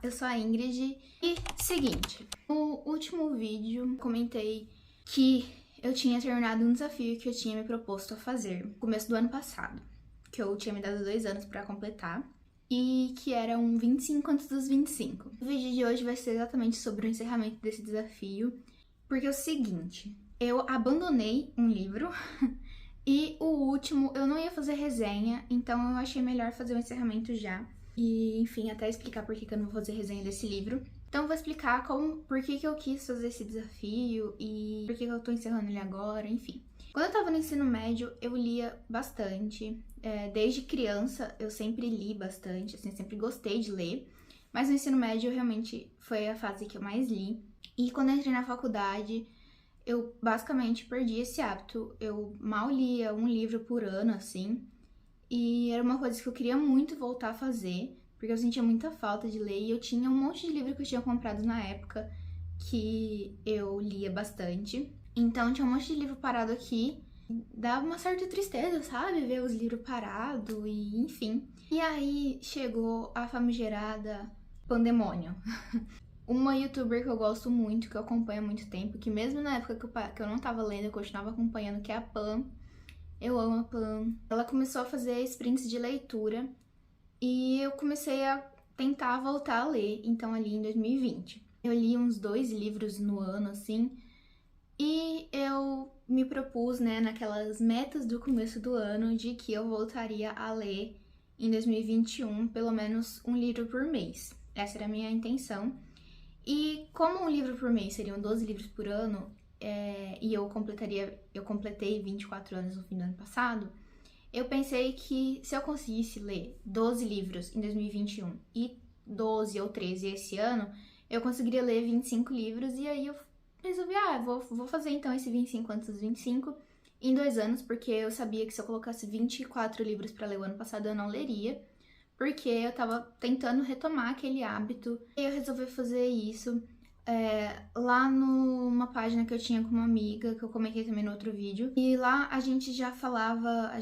eu sou a Ingrid e seguinte, no último vídeo comentei que eu tinha terminado um desafio que eu tinha me proposto a fazer no começo do ano passado, que eu tinha me dado 2 anos pra completar e que era um 25 antes dos 25. O vídeo de hoje vai ser exatamente sobre o encerramento desse desafio, porque é o seguinte, eu abandonei um livro e o último eu não ia fazer resenha, então eu achei melhor fazer o encerramento já. E, enfim, até explicar por que eu não vou fazer resenha desse livro. Então eu vou explicar por que eu quis fazer esse desafio e por que eu tô encerrando ele agora, enfim. Quando eu tava no ensino médio, eu lia bastante. Desde criança, eu sempre li bastante, assim, sempre gostei de ler. Mas no ensino médio, realmente, foi a fase que eu mais li. E quando eu entrei na faculdade, eu basicamente perdi esse hábito. Eu mal lia um livro por ano, assim. E era uma coisa que eu queria muito voltar a fazer, porque eu sentia muita falta de ler. E eu tinha um monte de livro que eu tinha comprado na época, que eu lia bastante. Então tinha um monte de livro parado aqui. Dava uma certa tristeza, sabe? Ver os livros parados e enfim. E aí chegou a famigerada Pandemônio. Uma youtuber que eu gosto muito, que eu acompanho há muito tempo, que mesmo na época que eu não tava lendo, eu continuava acompanhando, que é a Pan. Eu amo a Pan. Ela começou a fazer sprints de leitura e eu comecei a tentar voltar a ler, então ali em 2020. Eu li uns 2 livros no ano, assim, e eu me propus, né, naquelas metas do começo do ano, de que eu voltaria a ler em 2021 pelo menos um livro por mês. Essa era a minha intenção. E como um livro por mês seriam 12 livros por ano, e eu completei 24 anos no fim do ano passado, eu pensei que se eu conseguisse ler 12 livros em 2021 e 12 ou 13 esse ano, eu conseguiria ler 25 livros, e aí eu resolvi, vou fazer então esse 25 antes dos 25 em 2 anos, porque eu sabia que se eu colocasse 24 livros pra ler o ano passado, eu não leria, porque eu tava tentando retomar aquele hábito. E eu resolvi fazer isso lá numa página que eu tinha com uma amiga, que eu comentei também no outro vídeo. E lá a gente já falava,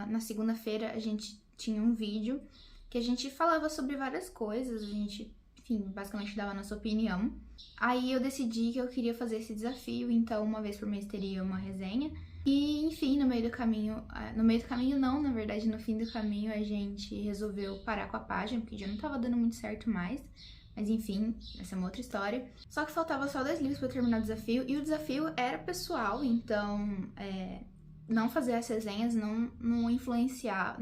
na segunda-feira, a gente tinha um vídeo que a gente falava sobre várias coisas, a gente, enfim, basicamente dava a nossa opinião. Aí eu decidi que eu queria fazer esse desafio, então uma vez por mês teria uma resenha. E, enfim, no meio do caminho não, na verdade, no fim do caminho a gente resolveu parar com a página, porque já não tava dando muito certo mais. Mas enfim, essa é uma outra história. Só que faltava só 2 livros pra terminar o desafio, e o desafio era pessoal, então não fazer as resenhas não influenciou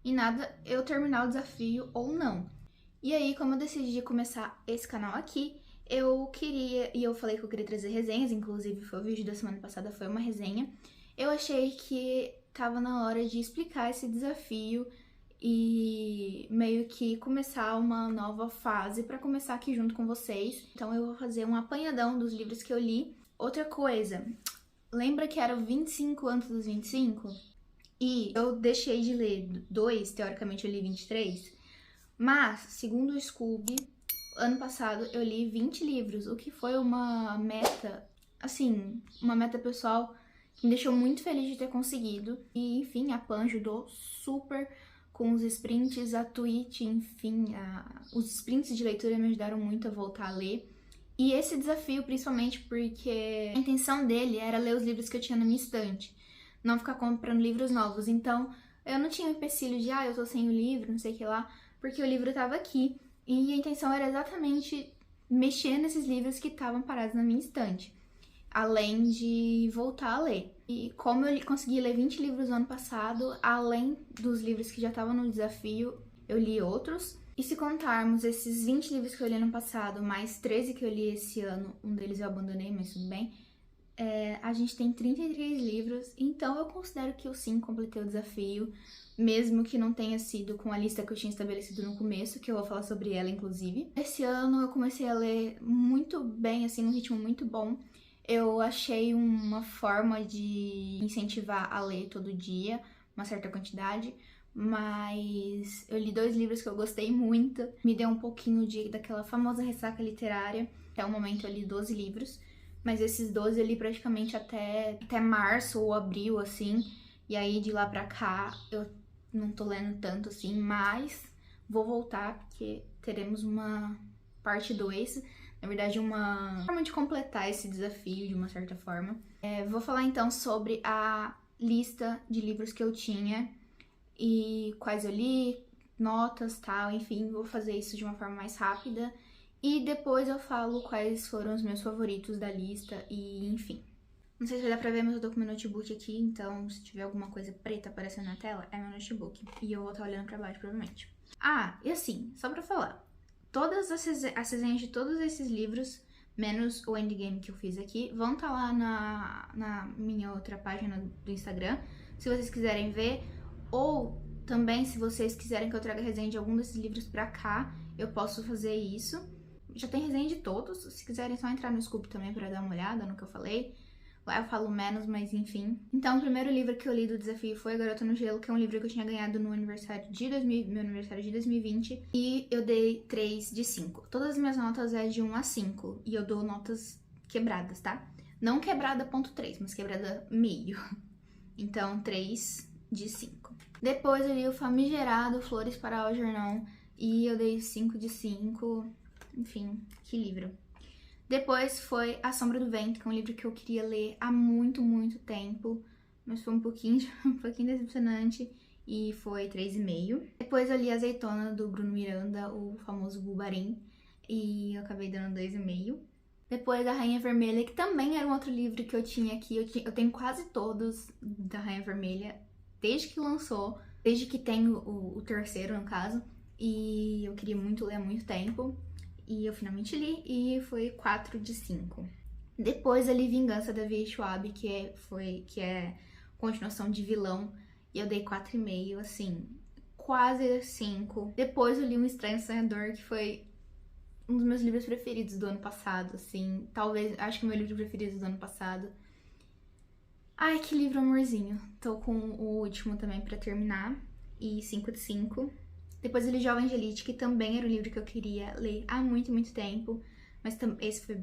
em nada eu terminar o desafio ou não. E aí, como eu decidi começar esse canal aqui, eu falei que eu queria trazer resenhas, inclusive foi o vídeo da semana passada, foi uma resenha. Eu achei que tava na hora de explicar esse desafio e meio que começar uma nova fase pra começar aqui junto com vocês. Então eu vou fazer um apanhadão dos livros que eu li. Outra coisa, lembra que era o 25 antes dos 25? E eu deixei de ler 2, teoricamente eu li 23, mas, segundo o Scooby, ano passado eu li 20 livros, o que foi uma meta, assim, uma meta pessoal que me deixou muito feliz de ter conseguido. E, enfim, a Pan ajudou super com os sprints, a Twitch, enfim, os sprints de leitura me ajudaram muito a voltar a ler. E esse desafio, principalmente porque a intenção dele era ler os livros que eu tinha na minha estante, não ficar comprando livros novos. Então, eu não tinha um empecilho de, eu tô sem o livro, não sei o que lá, porque o livro tava aqui. E a intenção era exatamente mexer nesses livros que estavam parados na minha estante, além de voltar a ler. E como eu consegui ler 20 livros no ano passado, além dos livros que já estavam no desafio, eu li outros. E se contarmos esses 20 livros que eu li no passado, mais 13 que eu li esse ano, um deles eu abandonei, mas tudo bem, a gente tem 33 livros, então eu considero que eu sim completei o desafio, mesmo que não tenha sido com a lista que eu tinha estabelecido no começo, que eu vou falar sobre ela, inclusive. Esse ano eu comecei a ler muito bem, assim, num ritmo muito bom. Eu achei uma forma de incentivar a ler todo dia, uma certa quantidade, mas eu li 2 livros que eu gostei muito, me deu um pouquinho daquela famosa ressaca literária. Até o momento eu li 12 livros, mas esses 12 eu li praticamente até março ou abril, assim, e aí de lá pra cá eu não tô lendo tanto assim, mas vou voltar, porque teremos uma parte 2, na verdade uma forma de completar esse desafio de uma certa forma. Vou falar então sobre a lista de livros que eu tinha e quais eu li, notas, tal, enfim, vou fazer isso de uma forma mais rápida e depois eu falo quais foram os meus favoritos da lista e enfim. Não sei se vai dar pra ver, mas eu tô com meu notebook aqui, então se tiver alguma coisa preta aparecendo na tela, é meu notebook. E eu vou estar olhando pra baixo, provavelmente. Ah, e assim, só pra falar, todas as resenhas de todos esses livros, menos o Endgame que eu fiz aqui, vão estar lá na minha outra página do Instagram, se vocês quiserem ver, ou também se vocês quiserem que eu traga resenha de algum desses livros pra cá, eu posso fazer isso. Já tem resenha de todos, se quiserem só entrar no Scoop também pra dar uma olhada no que eu falei. Lá eu falo menos, mas enfim. Então, o primeiro livro que eu li do desafio foi A Garota no Gelo, que é um livro que eu tinha ganhado no meu aniversário de 2020. E eu dei 3 de 5. Todas as minhas notas é de 1 a 5. E eu dou notas quebradas, tá? Não quebrada ponto 3, mas quebrada meio. Então, 3 de 5. Depois eu li o famigerado Flores para Algernon. E eu dei 5 de 5. Enfim, que livro. Depois foi A Sombra do Vento, que é um livro que eu queria ler há muito, muito tempo, mas foi um pouquinho decepcionante e foi 3,5. Depois eu li Azeitona, do Bruno Miranda, o famoso Bubarim, e eu acabei dando 2,5. Depois A Rainha Vermelha, que também era um outro livro que eu tinha aqui, eu tenho quase todos da Rainha Vermelha, desde que lançou, desde que tenho o terceiro, no caso, e eu queria muito ler há muito tempo. E eu finalmente li, e foi 4 de 5. Depois eu li Vingança da V.E. Schwab, que é continuação de Vilão, e eu dei 4,5, assim, quase 5. Depois eu li Um Estranho Sonhador, que foi um dos meus livros preferidos do ano passado, assim, talvez, acho que o meu livro preferido do ano passado. Ai, que livro amorzinho. Tô com o último também pra terminar, e 5 de 5. Depois eu li Jovem de Elite, que também era um livro que eu queria ler há muito, muito tempo. Mas esse foi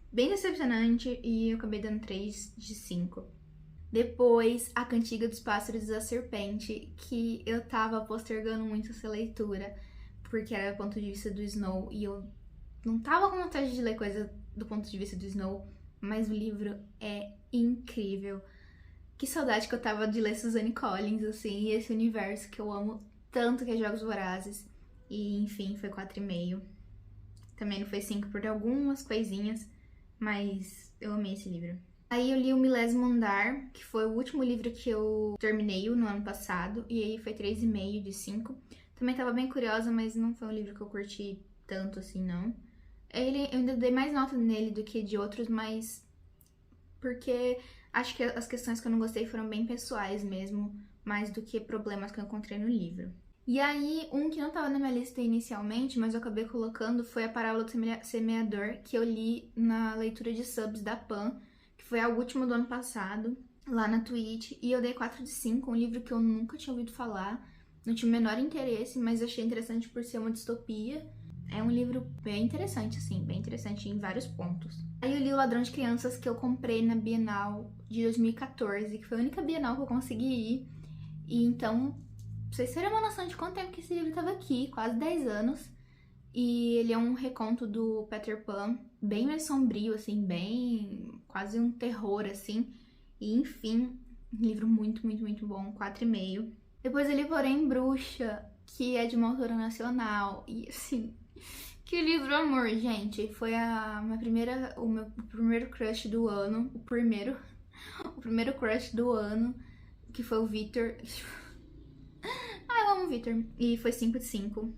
bem decepcionante e eu acabei dando 3 de 5. Depois, A Cantiga dos Pássaros e da Serpente, que eu tava postergando muito essa leitura, porque era do ponto de vista do Snow, e eu não tava com vontade de ler coisa do ponto de vista do Snow, mas o livro é incrível. Que saudade que eu tava de ler Suzanne Collins, assim, e esse universo que eu amo tanto, que é Jogos Vorazes. E, enfim, foi 4,5. Também não foi 5 por algumas coisinhas, mas eu amei esse livro. Aí eu li O Milésimo Andar, que foi o último livro que eu terminei no ano passado, e aí foi 3,5 de 5. Também tava bem curiosa, mas não foi um livro que eu curti tanto assim, não. Eu ainda dei mais nota nele do que de outros, mas porque acho que as questões que eu não gostei foram bem pessoais mesmo, mais do que problemas que eu encontrei no livro. E aí, um que não tava na minha lista inicialmente, mas eu acabei colocando, foi A Parábola do Semeador, que eu li na leitura de subs da Pan, que foi a última do ano passado, lá na Twitch, e eu dei 4 de 5, um livro que eu nunca tinha ouvido falar, não tinha o menor interesse, mas achei interessante por ser uma distopia. É um livro bem interessante, assim, bem interessante em vários pontos. Aí eu li O Ladrão de Crianças, que eu comprei na Bienal de 2014, que foi a única Bienal que eu consegui ir, e então, pra vocês terem uma noção de quanto tempo que esse livro estava aqui, quase 10 anos. E ele é um reconto do Peter Pan, bem mais sombrio, assim, bem... quase um terror, assim. E, enfim, um livro muito, muito, muito bom, 4,5. Depois eu li Porém Bruxa, que é de uma autora nacional. E, assim, que livro amor, gente. Foi o meu primeiro crush do ano. O primeiro crush do ano, que foi o Victor. Eu amo o Victor. E foi 5 de 5.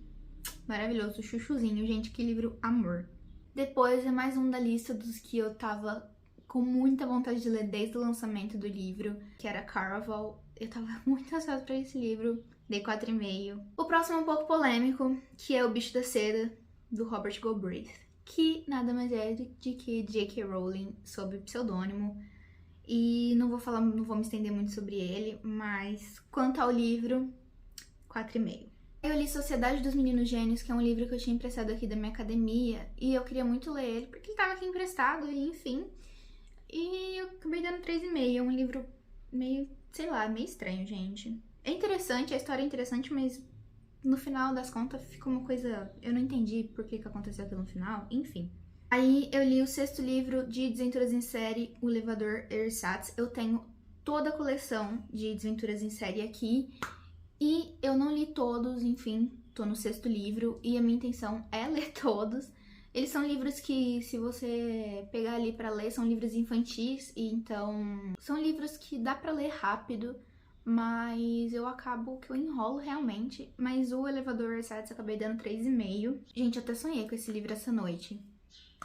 Maravilhoso, chuchuzinho, gente, que livro amor. Depois é mais um da lista dos que eu tava com muita vontade de ler desde o lançamento do livro, que era Caraval. Eu tava muito ansiosa pra esse livro, dei 4,5. O próximo é um pouco polêmico, que é O Bicho da Seda, do Robert Galbraith, que nada mais é de que J.K. Rowling sob pseudônimo. E não vou me estender muito sobre ele, mas quanto ao livro, 4,5. Eu li Sociedade dos Meninos Gênios, que é um livro que eu tinha emprestado aqui da minha academia, e eu queria muito ler ele, porque ele tava aqui emprestado, e enfim. E eu acabei dando 3,5, é um livro meio, sei lá, meio estranho, gente. É interessante, a história é interessante, mas no final das contas ficou uma coisa... Eu não entendi por que aconteceu aquilo no final, enfim. Aí eu li o 6º livro de Desventuras em Série, O Elevador Ersatz. Eu tenho toda a coleção de Desventuras em Série aqui. E eu não li todos, enfim, tô no 6º livro. E a minha intenção é ler todos. Eles são livros que, se você pegar ali pra ler, são livros infantis. E então, são livros que dá pra ler rápido. Mas eu acabo que eu enrolo realmente. Mas o Elevador Ersatz eu acabei dando 3,5. Gente, eu até sonhei com esse livro essa noite.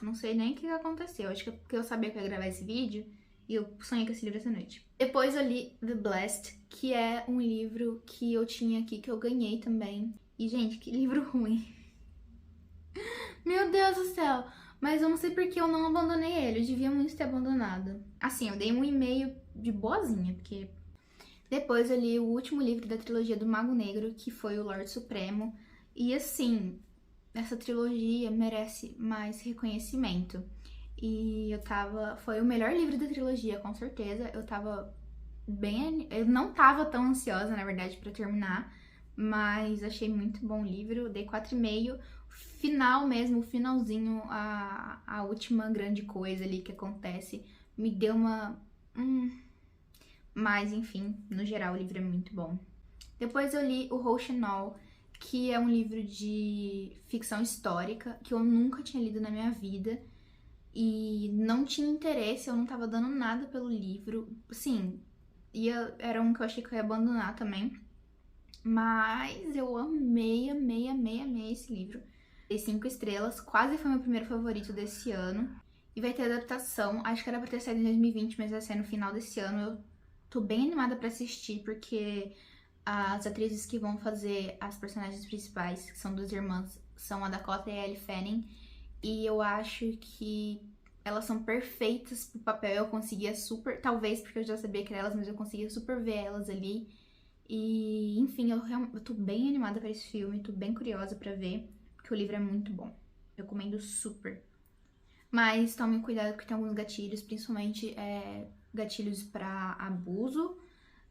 Não sei nem o que aconteceu. Acho que é porque eu sabia que eu ia gravar esse vídeo. E eu sonhei com esse livro essa noite. Depois eu li The Blessed, que é um livro que eu tinha aqui, que eu ganhei também. E, gente, que livro ruim. Meu Deus do céu. Mas eu não sei porque eu não abandonei ele. Eu devia muito ter abandonado. Assim, eu dei 1,5 de boazinha, porque... Depois eu li o último livro da trilogia do Mago Negro, que foi o Lorde Supremo. E, assim, essa trilogia merece mais reconhecimento. E foi o melhor livro da trilogia, com certeza. Eu não tava tão ansiosa, na verdade, pra terminar, mas achei muito bom o livro, dei 4,5. Final mesmo, o finalzinho, a última grande coisa ali que acontece, me deu uma... Mas, enfim, no geral, o livro é muito bom. Depois eu li o Rochenol, que é um livro de ficção histórica, que eu nunca tinha lido na minha vida. E não tinha interesse, eu não tava dando nada pelo livro. Sim, era um que eu achei que eu ia abandonar também. Mas eu amei esse livro. Dei 5 estrelas, quase foi meu primeiro favorito desse ano. E vai ter adaptação, acho que era pra ter saído em 2020, mas vai sair no final desse ano. Eu tô bem animada pra assistir, porque as atrizes que vão fazer as personagens principais, que são 2 irmãs, são a Dakota e a Elle Fanning. E eu acho que elas são perfeitas pro papel. Eu conseguia super... Talvez porque eu já sabia que eram elas, mas eu conseguia super ver elas ali. E, enfim, eu tô bem animada pra esse filme. Tô bem curiosa pra ver, porque o livro é muito bom. Eu recomendo super. Mas tomem cuidado porque tem alguns gatilhos, principalmente gatilhos pra abuso,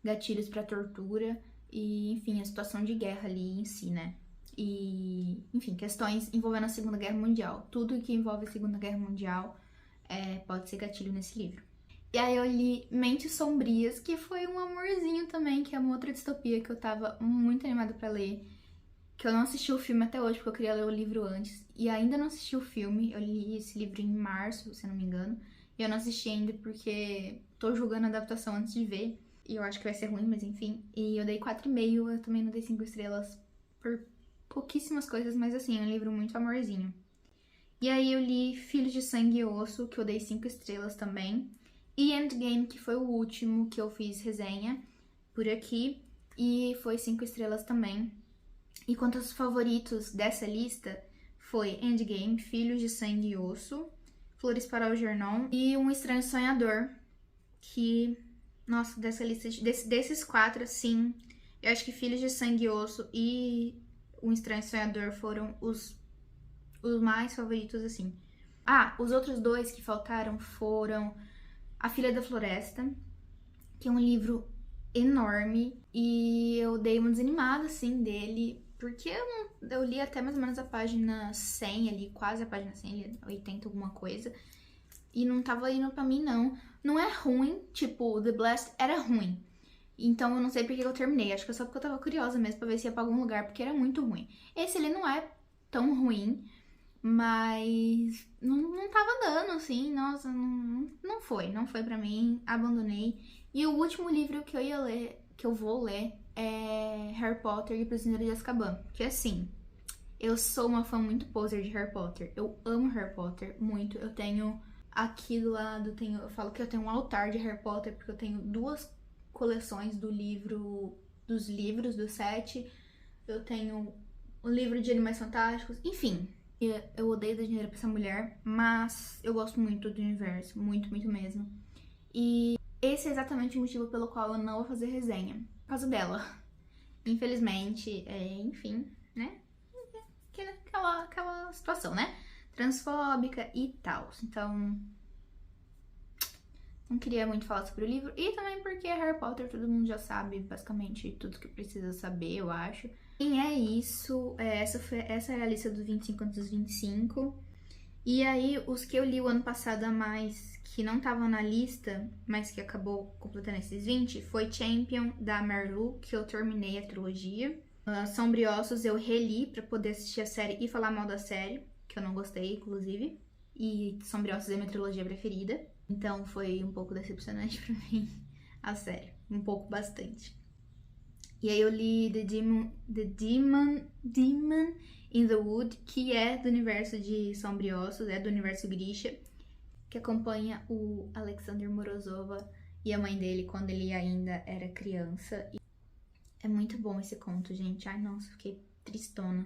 gatilhos pra tortura e, enfim, a situação de guerra ali em si, né? E, enfim, questões envolvendo a Segunda Guerra Mundial. Tudo que envolve a Segunda Guerra Mundial pode ser gatilho nesse livro. E aí eu li Mentes Sombrias, que foi um amorzinho também, que é uma outra distopia que eu tava muito animada pra ler. Que eu não assisti o filme até hoje, porque eu queria ler o livro antes. E ainda não assisti o filme. Eu li esse livro em março, se eu não me engano. E eu não assisti ainda porque tô julgando a adaptação antes de ver. E eu acho que vai ser ruim, mas enfim. E eu dei 4,5, eu também não dei 5 estrelas por pouquíssimas coisas, mas assim, é um livro muito amorzinho. E aí eu li Filhos de Sangue e Osso, que eu dei 5 estrelas também. E Endgame, que foi o último que eu fiz resenha por aqui. E foi 5 estrelas também. E quanto aos favoritos dessa lista, foi Endgame, Filhos de Sangue e Osso, Flores para Algernon e Um Estranho Sonhador. Que, nossa, dessa lista, desses 4, assim, eu acho que Filhos de Sangue e Osso e Um Estranho Sonhador foram os mais favoritos, assim. Ah, os outros 2 que faltaram foram A Filha da Floresta, que é um livro enorme, e eu dei uma desanimada, assim, dele, porque eu li até mais ou menos a página 100 ali, quase a página 100, 80 alguma coisa, e não tava indo pra mim, não. Não é ruim, tipo, The Blessed era ruim. Então eu não sei porque eu terminei, acho que é só porque eu tava curiosa mesmo pra ver se ia pra algum lugar, porque era muito ruim. Esse, ele não é tão ruim, mas não tava dando, assim, nossa, não foi pra mim, abandonei. E o último livro que eu vou ler é Harry Potter e o Prisioneiro de Azkaban, que assim, eu sou uma fã muito poser de Harry Potter, eu amo Harry Potter muito, eu tenho aqui do lado, eu falo que eu tenho um altar de Harry Potter, porque eu tenho 2 coleções dos livros do set, eu tenho um livro de Animais Fantásticos, enfim. Eu odeio dar dinheiro pra essa mulher, mas eu gosto muito do universo, muito, muito mesmo. E esse é exatamente o motivo pelo qual eu não vou fazer resenha, por causa dela. Infelizmente, enfim, né? Aquela situação, né? Transfóbica e tal. Então, não queria muito falar sobre o livro. E também porque Harry Potter todo mundo já sabe basicamente tudo que precisa saber, eu acho. E é isso, essa é a lista dos 25 antes dos 25. E aí, os que eu li o ano passado a mais, que não estavam na lista, mas que acabou completando esses 20, foi Champion, da Mary Lou, que eu terminei a trilogia. Sombriossos eu reli pra poder assistir a série e falar mal da série, que eu não gostei, inclusive. E Sombriossos é minha trilogia preferida. Então foi um pouco decepcionante pra mim a série. Um pouco, bastante. E aí eu li The Demon in the Wood, que é do universo de Sombriossos, é do universo Grisha, que acompanha o Alexander Morozova e a mãe dele quando ele ainda era criança. É muito bom esse conto, gente. Ai, nossa, fiquei tristona.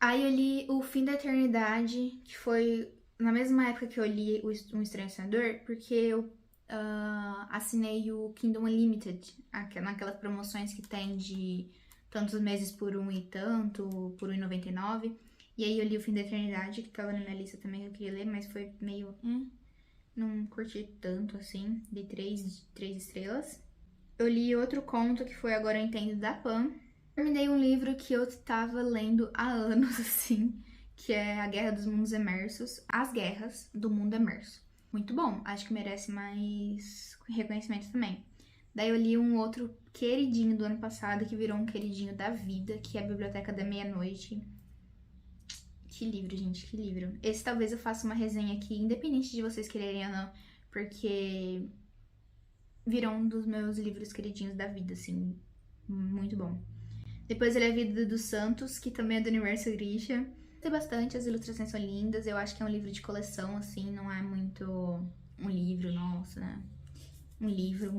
Aí eu li O Fim da Eternidade, que foi na mesma época que eu li Um Estranho Sonhador, porque eu assinei o Kindle Unlimited, naquelas promoções que tem de tantos meses por um e tanto, por R$1,99. E aí eu li O Fim da Eternidade, que tava na minha lista também que eu queria ler, mas foi meio... não curti tanto, assim. Dei 3 estrelas. Eu li outro conto, que foi Agora Eu Entendo, da Pan. Terminei um livro que eu tava lendo há anos, assim, que é A Guerra dos Mundos Emersos, As Guerras do Mundo Emerso. Muito bom, acho que merece mais reconhecimento também. Daí eu li um outro queridinho do ano passado, que virou um queridinho da vida, que é a Biblioteca da Meia-Noite. Que livro, gente, que livro. Esse talvez eu faça uma resenha aqui, independente de vocês quererem ou não, porque virou um dos meus livros queridinhos da vida, assim, muito bom. Depois ele é A Vida dos Santos, que também é do universo Grisha. Tem bastante, as ilustrações são lindas, eu acho que é um livro de coleção, assim, não é muito um livro, nossa, né? Um livro,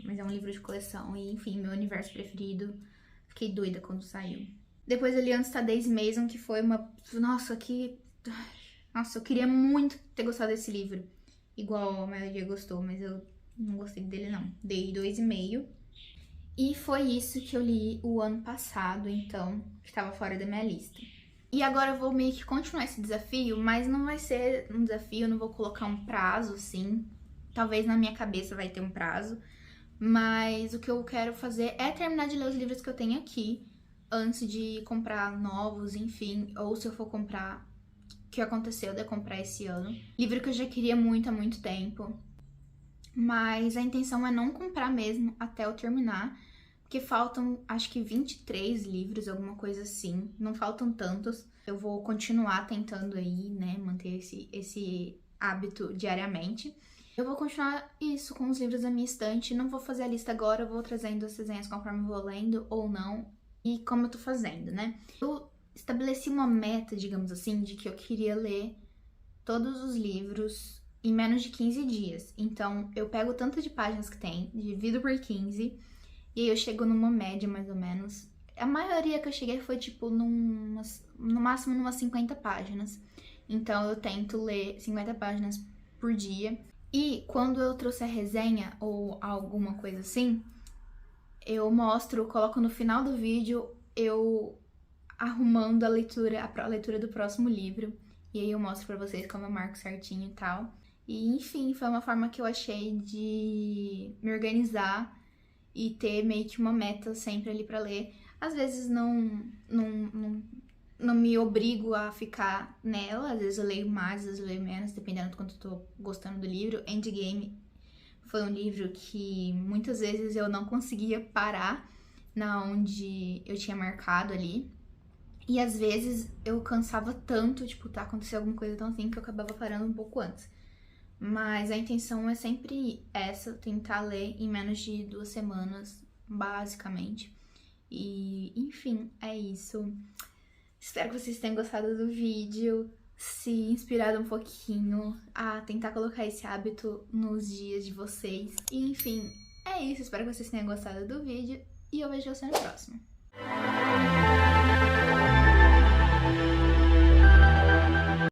mas é um livro de coleção. E, enfim, meu universo preferido. Fiquei doida quando saiu. Depois eu li Antes da Daisy Mason, que foi uma... Nossa, eu queria muito ter gostado desse livro. Igual a maioria gostou, mas eu não gostei dele, não. Dei 2,5. E foi isso que eu li o ano passado, então, que estava fora da minha lista. E agora eu vou meio que continuar esse desafio, mas não vai ser um desafio, eu não vou colocar um prazo, assim. Talvez na minha cabeça vai ter um prazo. Mas o que eu quero fazer é terminar de ler os livros que eu tenho aqui, antes de comprar novos, enfim. Ou se eu for comprar, o que aconteceu de eu comprar esse ano. Livro que eu já queria muito há muito tempo. Mas a intenção é não comprar mesmo até eu terminar. Porque faltam, acho que 23 livros, alguma coisa assim. Não faltam tantos. Eu vou continuar tentando aí, né, manter esse hábito diariamente. Eu vou continuar isso com os livros da minha estante. Não vou fazer a lista agora, eu vou trazendo as resenhas conforme eu vou lendo ou não. E como eu tô fazendo, né? Eu estabeleci uma meta, digamos assim, de que eu queria ler todos os livros em menos de 15 dias. Então, eu pego o tanto de páginas que tem, divido por 15... E aí eu chego numa média, mais ou menos. A maioria que eu cheguei foi, tipo, no máximo numas 50 páginas. Então eu tento ler 50 páginas por dia. E quando eu trouxer resenha ou alguma coisa assim, eu coloco no final do vídeo, eu arrumando a leitura do próximo livro. E aí eu mostro pra vocês como eu marco certinho e tal. E enfim, foi uma forma que eu achei de me organizar e ter meio que uma meta sempre ali pra ler. Às vezes não me obrigo a ficar nela, às vezes eu leio mais, às vezes eu leio menos, dependendo do quanto eu tô gostando do livro. Endgame foi um livro que muitas vezes eu não conseguia parar na onde eu tinha marcado ali. E às vezes eu cansava tanto, tipo, aconteceu alguma coisa tão assim que eu acabava parando um pouco antes. Mas a intenção é sempre essa, tentar ler em menos de 2 semanas, basicamente. E, enfim, é isso. Espero que vocês tenham gostado do vídeo, se inspirado um pouquinho a tentar colocar esse hábito nos dias de vocês. E, enfim, é isso. Espero que vocês tenham gostado do vídeo e eu vejo você no próximo.